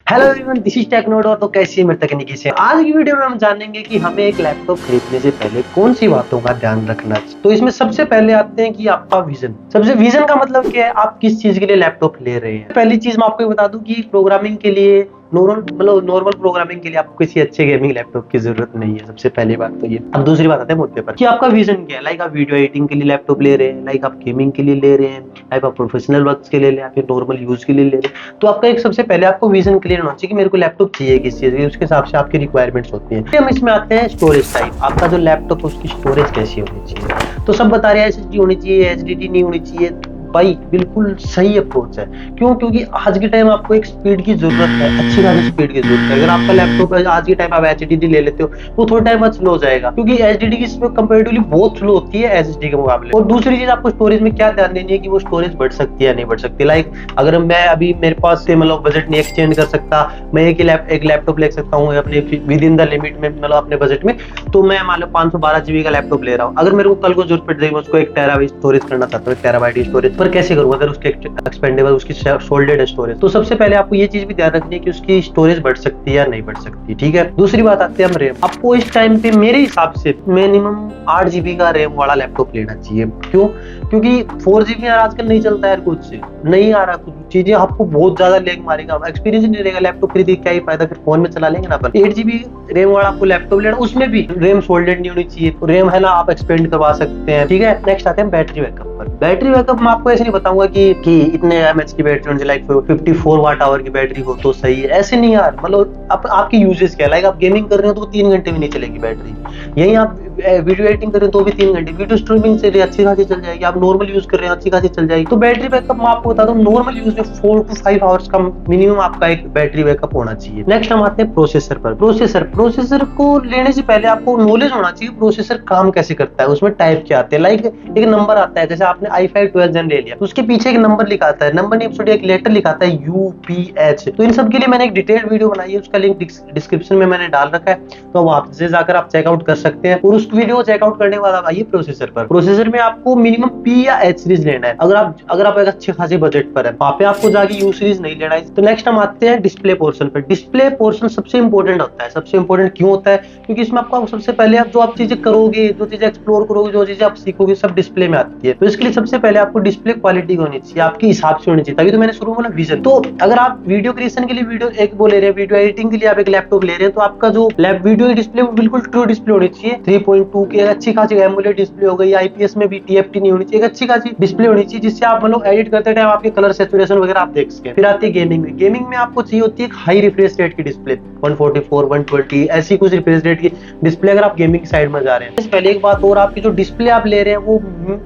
Hello everyone, this is Technod. और तो कैसी है मेरे तकनीकी से। आज की वीडियो में हम जानेंगे कि हमें एक लैपटॉप खरीदने से पहले कौन सी बातों का ध्यान रखना चाहिए। तो इसमें सबसे पहले आते हैं कि आपका विजन। सबसे विजन का मतलब क्या है, आप किस चीज के लिए लैपटॉप ले रहे हैं। पहली चीज मैं आपको बता दूं कि प्रोग्रामिंग के लिए नॉर्मल प्रोग्रामिंग के लिए आपको किसी अच्छे गेमिंग लैपटॉप की जरूरत नहीं है। सबसे पहली बात तो ये। अब दूसरी बात आते हैं मुद्दे पर कि आपका विजन क्या है। लाइक आप वीडियो एडिटिंग के लिए लैपटॉप ले रहे हैं, लाइक आप गेमिंग के लिए ले रहे हैं, लाइक आप प्रोफेशनल वर्क के लिए ले, या फिर नॉर्मल यूज के लिए ले रहे हैं। तो आपका एक सबसे पहले आपको विजन क्लियर होना चाहिए कि मेरे को लैपटॉप चाहिए किस चीज की, उसके हिसाब से आपकी रिक्वायरमेंट्स होती हैं। हम इसमें आते हैं स्टोरेज टाइप। आपका जो लैपटॉप है उसकी स्टोरेज कैसी होनी चाहिए। तो सब बता रहे हैं एसएसडी होनी चाहिए, एचडीडी नहीं होनी चाहिए। भाई बिल्कुल सही अप्रोच है। क्यों? क्योंकि आज के टाइम आपको एक स्पीड की जरूरत है, अच्छी खासी स्पीड की जरूरत है। अगर आपका लैपटॉप आज के टाइम आप एचडीडी ले लेते हो, वो थोड़ा टाइम बाद स्लो हो जाएगा, क्योंकि एचडीडी की स्पीड कंपैरेटिवली बहुत स्लो होती है एसएसडी के मुकाबले। और दूसरी चीज आपको स्टोरेज में क्या ध्यान देनी है कि वो स्टोरेज बढ़ सकती है या नहीं बढ़ सकती। लाइक अगर मैं अभी मेरे पास से मतलब बजट नहीं एक्सटेंड कर सकता, मैं एक लैपटॉप ले सकता हूँ अपने विद इन द लिमिट में, मतलब अपने बजट में। तो मैं मान लो 512 जीबी का लैपटॉप ले रहा हूँ। अगर मेरे को कल को जरूरत पड़ जाएगी, मैं उसको 1 टेराबाइट स्टोरेज करना चाहता हूँ, 1 टेराबाइट स्टोरेज पर कैसे करूँ अगर उसके एक्सपेंडेबल उसकी सोल्डेड स्टोरेज। तो सबसे पहले आपको ये चीज भी ध्यान रखनी है कि उसकी स्टोरेज बढ़ सकती है या नहीं बढ़ सकती। ठीक है। दूसरी बात आते हैं हम रैम। आपको इस टाइम पे मेरे हिसाब से मिनिमम 8 जीबी का रैम वाला लैपटॉप लेना चाहिए। क्यों? क्योंकि 4 जीबी आजकल नहीं चलता है, कुछ नहीं आ रहा, कुछ चीजें आपको बहुत ज्यादा लैग मारेगा, एक्सपीरियंस नहीं रहेगा। लैपटॉप खरीदे क्या ही फायदा, फिर फोन में चला लेंगे ना अपन। 8 जीबी रैम वाला आपको लैपटॉप लेना, उसमें भी रैम सोल्डेड नहीं होनी चाहिए। रैम है ना, आप एक्सपेंड करवा सकते हैं। ठीक है। नेक्स्ट आते हैं बैटरी बैकअप पर। बैटरी बैकअप मैं आपको ऐसे नहीं बताऊंगा कि इतने एमएच की बैटरी होनी चाहिए, लाइक 54 वाट आवर की बैटरी हो तो सही है, ऐसे नहीं यार। मतलब आपकी यूजेस क्या है। लाइक आप गेमिंग कर रहे हो तो 3 घंटे भी नहीं चलेगी बैटरी। यही आप वीडियो एडिटिंग कर रहे हो तो भी 3 घंटे, वीडियो स्ट्रीमिंग से अच्छी खासी चल जाएगी। आप नॉर्मल यूज कर रहे हैं अच्छी खासी चल जाएगी। तो बैटरी बैकअप मैं आपको बता दूं, नॉर्मल यूज में 4 to 5 आवर्स का मिनिमम आपका एक बैटरी बैकअप होना चाहिए। नेक्स्ट हम आते हैं प्रोसेसर पर। प्रोसेसर को लेने से पहले आपको नॉलेज होना चाहिए प्रोसेसर काम कैसे करता है, उसमें टाइप क्या आते हैं। लाइक एक नंबर आता है, जैसे आपने i5 12th Gen ले लिया, तो उसके पीछे एक नंबर लिखा आता है, नंबर नहीं एपिसोड एक लेटर लिखा आता है UPH। तो इन सब के लिए मैंने एक डिटेल्ड वीडियो बनाई है, उसका लिंक डिस्क्रिप्शन में मैंने डाल रखा है, तो वहां से जाकर आप चेकआउट कर सकते हैं। और उस वीडियो को चेकआउट करने के बाद आप आइए प्रोसेसर पर। प्रोसेसर में आपको मिनिमम P या H सीरीज लेना है। अगर आप एक अच्छे खासे बजट पर है, वहां पे आपको जाके U सीरीज नहीं लेना है। तो नेक्स्ट हम आते हैं डिस्प्ले पोर्शन पर। डिस्प्ले पोर्शन सबसे इंपॉर्टेंट होता है। सबसे इंपॉर्टेंट क्यों होता है? क्योंकि इसमें आपको सबसे पहले आप चीजें करोगे, जो चीजें एक्सप्लोर करोगे, जो चीजें आप सीखोगे, सब डिस्प्ले में आती है। तो इसके लिए सबसे पहले आपको डिस्प्ले क्वालिटी होनी चाहिए, आपके हिसाब से होनी चाहिए। तभी तो मैंने शुरू में बोला विजन। तो अगर आप वीडियो क्रिएशन के लिए वीडियो ले रहे हैं, वीडियो एडिटिंग के लिए आप एक लैपटॉप ले रहे हैं, तो आपका जो वीडियो डिस्प्ले बिल्कुल ट्रू डिस्प्ले होनी चाहिए। 3.2 की अच्छी खासी एमोलेड डिस्प्ले हो गई, आईपीएस में भी TFT नहीं होनी चाहिए, एक अच्छी खासी डिस्प्ले होनी चाहिए, जिससे आप मतलब एडिट करते टाइम आपके कलर सैचुरेशन वगैरह आप देख सकें। फिर आती है गेमिंग में। गेमिंग में आपको चाहिए होती है हाई रिफ्रेश रेट की डिस्प्ले, 144, 120 ऐसी कुछ रिफ्रेश रेट की डिस्प्ले अगर आप गेमिंग की साइड में जा रहे हैं। इससे पहले एक बात और, आपकी जो डिस्प्ले आप ले रहे हैं वो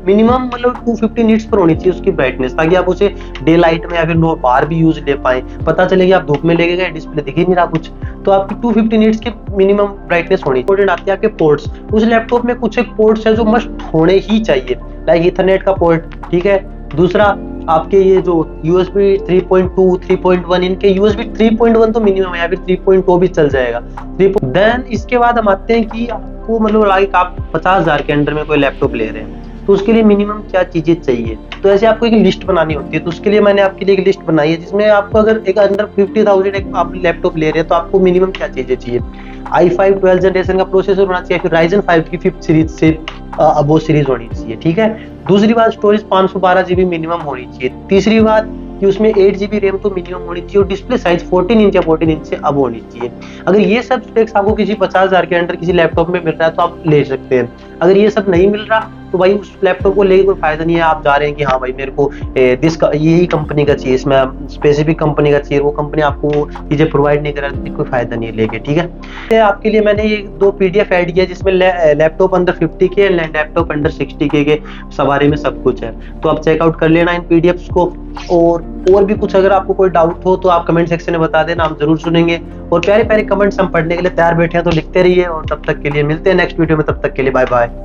मिनिमम मतलब 250 नीट्स पर होनी चाहिए उसकी ब्राइटनेस, ताकि आप उसे डे लाइट में या फिर नो बाहर भी यूज ले पाए। पता चले कि आप धूप में लेके गए, डिस्प्ले दिख ही नहीं रहा कुछ, तो आपकी 250 नीट्स की मिनिमम ब्राइटनेस होनी। इंपॉर्टेंट आती है आपके पोर्ट्स। उस लैपटॉप में कुछ एक पोर्ट्स है जो मस्ट होने ही चाहिए, लाइक ईथरनेट का पोर्ट। ठीक है। दूसरा आपके ये जो USB 3.2, 3.1, इनके USB 3.1 तो मिनिमम है, या फिर 3.2 भी चल जाएगा। देन इसके बाद हम आते हैं कि आपको मतलब लाइक आप 50,000 के अंडर में कोई लैपटॉप ले रहे हैं, तो उसके लिए मिनिमम क्या चीजें चाहिए। तो ऐसे आपको एक लिस्ट बनानी होती है। तो उसके लिए मैंने आपके लिए एक लिस्ट बनाई है, जिसमें आपको अगर एक अंडर 50,000 एक आप लैपटॉप ले रहे हैं, तो आपको मिनिमम क्या चीजें चाहिए। i5 12th जनरेशन का प्रोसेसर होना चाहिए, फिर Ryzen 5 की 5th सीरीज से अबो सीरीज होनी चाहिए। ठीक है। दूसरी बात, स्टोरेज 512 जीबी मिनिमम होनी चाहिए। तीसरी बात कि उसमें 8 जीबी रैम तो मिनिमम होनी चाहिए, और डिस्प्ले साइज 14 इंच या 14 इंच से अब होनी चाहिए। अगर ये सब स्पेक्स आपको किसी 50,000 के अंडर किसी लैपटॉप में मिल रहा है तो आप ले सकते हैं। अगर ये सब नहीं मिल रहा तो भाई उस लैपटॉप को लेके कोई फायदा नहीं है। आप जा रहे हैं कि हाँ भाई मेरे को यही कंपनी का चाहिए, इसमें स्पेसिफिक कंपनी का चाहिए, वो कंपनी आपको चीजें प्रोवाइड नहीं कर रहा है, कोई फायदा नहीं है लेके। ठीक है। आपके लिए मैंने ये 2 PDF ऐड किया, जिसमें laptop under 50K, laptop under 60K के सवारी में सब कुछ है। तो आप चेकआउट कर लेना इन PDFs को। और भी कुछ अगर आपको कोई डाउट हो तो आप कमेंट सेक्शन में बता देना, हम जरूर सुनेंगे। और प्यारे प्यारे कमेंट्स हम पढ़ने के लिए तैयार बैठे हैं, तो लिखते रहिए। और तब तक के लिए मिलते हैं नेक्स्ट वीडियो में, तब तक के लिए बाय बाय।